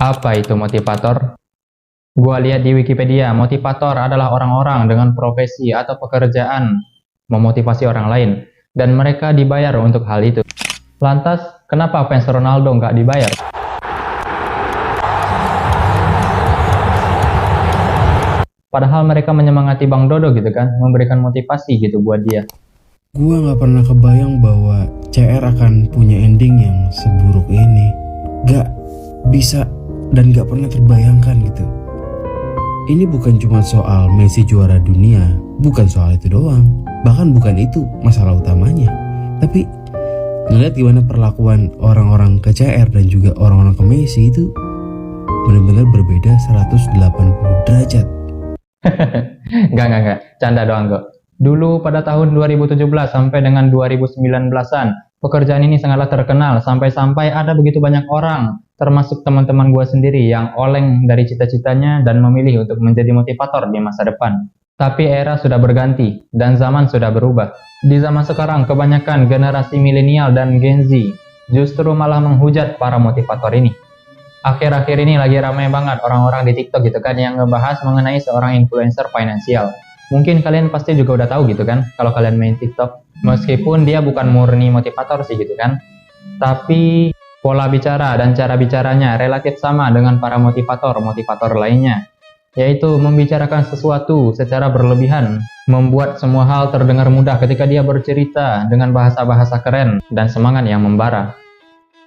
Apa itu motivator? Gua lihat di Wikipedia, motivator adalah orang-orang dengan profesi atau pekerjaan memotivasi orang lain, dan mereka dibayar untuk hal itu. Lantas, kenapa fans Ronaldo nggak dibayar? Padahal mereka menyemangati Bang Dodo gitu kan, memberikan motivasi gitu buat dia. Gua nggak pernah kebayang bahwa CR akan punya ending yang seburuk ini. Gak bisa dan gak pernah terbayangkan gitu. Ini bukan cuma soal Messi juara dunia, bukan soal itu doang. Bahkan bukan itu masalah utamanya. Tapi ngeliat gimana perlakuan orang-orang ke CR dan juga orang-orang ke Messi itu benar-benar berbeda 180 derajat. Enggak, canda doang kok. Dulu pada tahun 2017 sampai dengan 2019-an, pekerjaan ini sangatlah terkenal sampai-sampai ada begitu banyak orang, termasuk teman-teman gue sendiri yang oleng dari cita-citanya dan memilih untuk menjadi motivator di masa depan. Tapi era sudah berganti dan zaman sudah berubah. Di zaman sekarang, kebanyakan generasi milenial dan Gen Z justru malah menghujat para motivator ini. Akhir-akhir ini lagi ramai banget orang-orang di TikTok gitu kan yang ngebahas mengenai seorang influencer finansial. Mungkin kalian pasti juga udah tahu gitu kan kalau kalian main TikTok. Meskipun dia bukan murni motivator sih gitu kan. Tapi pola bicara dan cara bicaranya relatif sama dengan para motivator lainnya. Yaitu membicarakan sesuatu secara berlebihan, membuat semua hal terdengar mudah ketika dia bercerita dengan bahasa-bahasa keren dan semangat yang membara.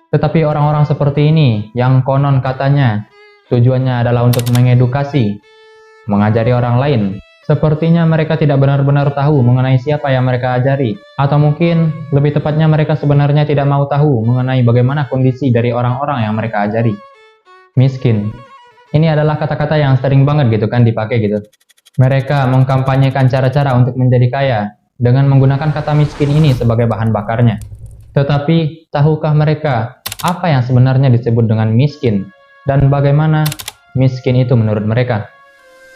Tetapi orang-orang seperti ini yang konon katanya tujuannya adalah untuk mengedukasi, mengajari orang lain, sepertinya mereka tidak benar-benar tahu mengenai siapa yang mereka ajari, atau mungkin lebih tepatnya mereka sebenarnya tidak mau tahu mengenai bagaimana kondisi dari orang-orang yang mereka ajari. Miskin. Ini adalah kata-kata yang sering banget gitu kan dipakai gitu. Mereka mengkampanyekan cara-cara untuk menjadi kaya dengan menggunakan kata miskin ini sebagai bahan bakarnya. Tetapi, tahukah mereka apa yang sebenarnya disebut dengan miskin dan bagaimana miskin itu menurut mereka?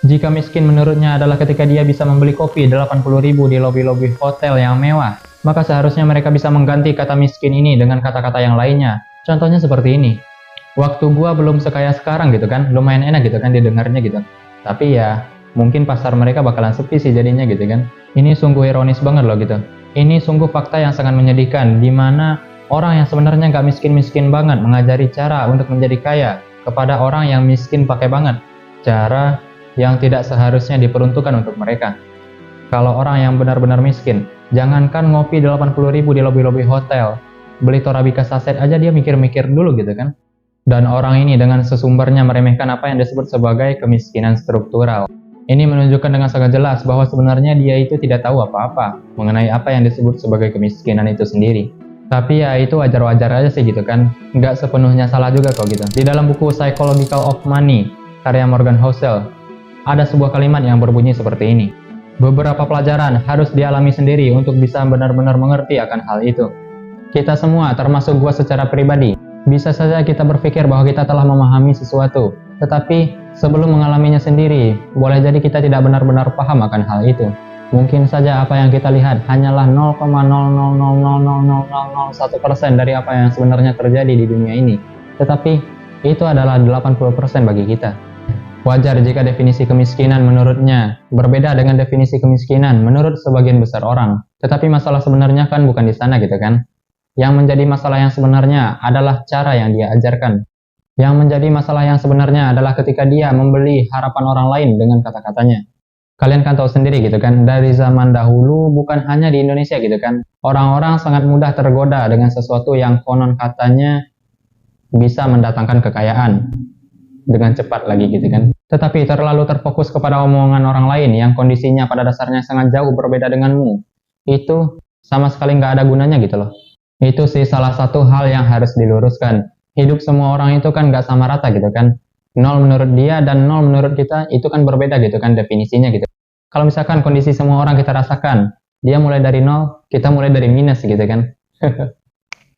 Jika miskin menurutnya adalah ketika dia bisa membeli kopi 80.000 di lobi-lobi hotel yang mewah, maka seharusnya mereka bisa mengganti kata miskin ini dengan kata-kata yang lainnya. Contohnya seperti ini. Waktu gua belum sekaya sekarang gitu kan, lumayan enak gitu kan didengarnya gitu. Tapi ya, mungkin pasar mereka bakalan sepi sih jadinya gitu kan. Ini sungguh ironis banget loh gitu. Ini sungguh fakta yang sangat menyedihkan, di mana orang yang sebenarnya nggak miskin-miskin banget mengajari cara untuk menjadi kaya kepada orang yang miskin pakai banget. Cara yang tidak seharusnya diperuntukkan untuk mereka. Kalau orang yang benar-benar miskin, jangankan ngopi 80.000 di lobi-lobi hotel, beli Torabika saset aja dia mikir-mikir dulu gitu kan. Dan orang ini dengan sesumbernya meremehkan apa yang disebut sebagai kemiskinan struktural. Ini menunjukkan dengan sangat jelas bahwa sebenarnya dia itu tidak tahu apa-apa mengenai apa yang disebut sebagai kemiskinan itu sendiri. Tapi ya itu wajar-wajar aja sih gitu kan, nggak sepenuhnya salah juga kok gitu. Di dalam buku Psychological of Money, karya Morgan Housel, ada sebuah kalimat yang berbunyi seperti ini. Beberapa pelajaran harus dialami sendiri untuk bisa benar-benar mengerti akan hal itu. Kita semua, termasuk gua secara pribadi, bisa saja kita berpikir bahwa kita telah memahami sesuatu, tetapi sebelum mengalaminya sendiri, boleh jadi kita tidak benar-benar paham akan hal itu. Mungkin saja apa yang kita lihat hanyalah 0,0000001% dari apa yang sebenarnya terjadi di dunia ini. Tetapi itu adalah 80% bagi kita. Wajar jika definisi kemiskinan menurutnya berbeda dengan definisi kemiskinan menurut sebagian besar orang. Tetapi masalah sebenarnya kan bukan di sana gitu kan. Yang menjadi masalah yang sebenarnya adalah cara yang dia ajarkan. Yang menjadi masalah yang sebenarnya adalah ketika dia membeli harapan orang lain dengan kata-katanya. Kalian kan tahu sendiri gitu kan, dari zaman dahulu bukan hanya di Indonesia gitu kan, orang-orang sangat mudah tergoda dengan sesuatu yang konon katanya bisa mendatangkan kekayaan dengan cepat lagi gitu kan. Tetapi terlalu terfokus kepada omongan orang lain yang kondisinya pada dasarnya sangat jauh berbeda denganmu, itu sama sekali nggak ada gunanya gitu loh. Itu sih salah satu hal yang harus diluruskan. Hidup semua orang itu kan nggak sama rata gitu kan. 0 menurut dia dan 0 menurut kita itu kan berbeda gitu kan definisinya gitu. Kalau misalkan kondisi semua orang kita rasakan, dia mulai dari 0, kita mulai dari minus gitu kan.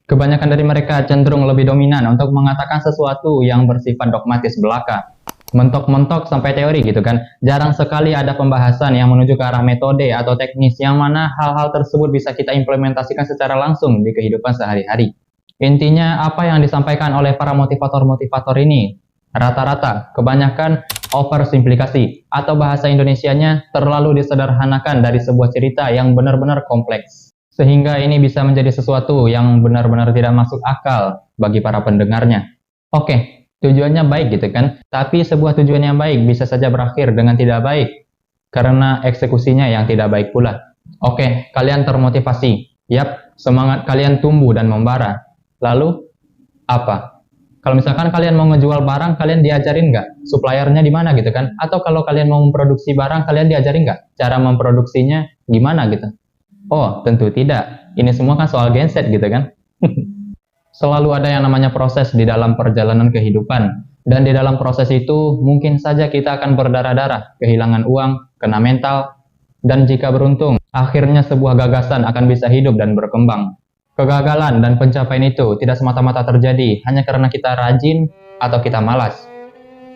Kebanyakan dari mereka cenderung lebih dominan untuk mengatakan sesuatu yang bersifat dogmatis belaka. Mentok-mentok sampai teori gitu kan. Jarang sekali ada pembahasan yang menuju ke arah metode atau teknis yang mana hal-hal tersebut bisa kita implementasikan secara langsung di kehidupan sehari-hari. Intinya apa yang disampaikan oleh para motivator-motivator ini Rata-rata, kebanyakan oversimplifikasi atau bahasa Indonesianya terlalu disederhanakan dari sebuah cerita yang benar-benar kompleks. Sehingga ini bisa menjadi sesuatu yang benar-benar tidak masuk akal bagi para pendengarnya. Oke, tujuannya baik gitu kan, tapi sebuah tujuan yang baik bisa saja berakhir dengan tidak baik karena eksekusinya yang tidak baik pula. Oke, kalian termotivasi. Yap, semangat kalian tumbuh dan membara. Lalu, apa? Kalau misalkan kalian mau ngejual barang, kalian diajarin nggak? Suppliernya di mana gitu kan? Atau kalau kalian mau memproduksi barang, kalian diajarin nggak? Cara memproduksinya gimana gitu? Oh, tentu tidak. Ini semua kan soal genset gitu kan? Selalu ada yang namanya proses di dalam perjalanan kehidupan. Dan di dalam proses itu, mungkin saja kita akan berdarah-darah, kehilangan uang, kena mental, dan jika beruntung, akhirnya sebuah gagasan akan bisa hidup dan berkembang. Kegagalan dan pencapaian itu tidak semata-mata terjadi hanya karena kita rajin atau kita malas.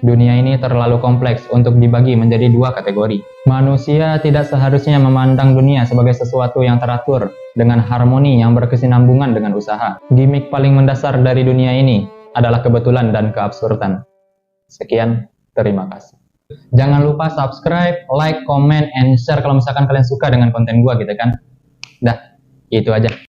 Dunia ini terlalu kompleks untuk dibagi menjadi dua kategori. Manusia tidak seharusnya memandang dunia sebagai sesuatu yang teratur dengan harmoni yang berkesinambungan dengan usaha. Gimik paling mendasar dari dunia ini adalah kebetulan dan keabsurdan. Sekian, terima kasih. Jangan lupa subscribe, like, comment, and share kalau misalkan kalian suka dengan konten gua gitu kan. Dah, itu aja.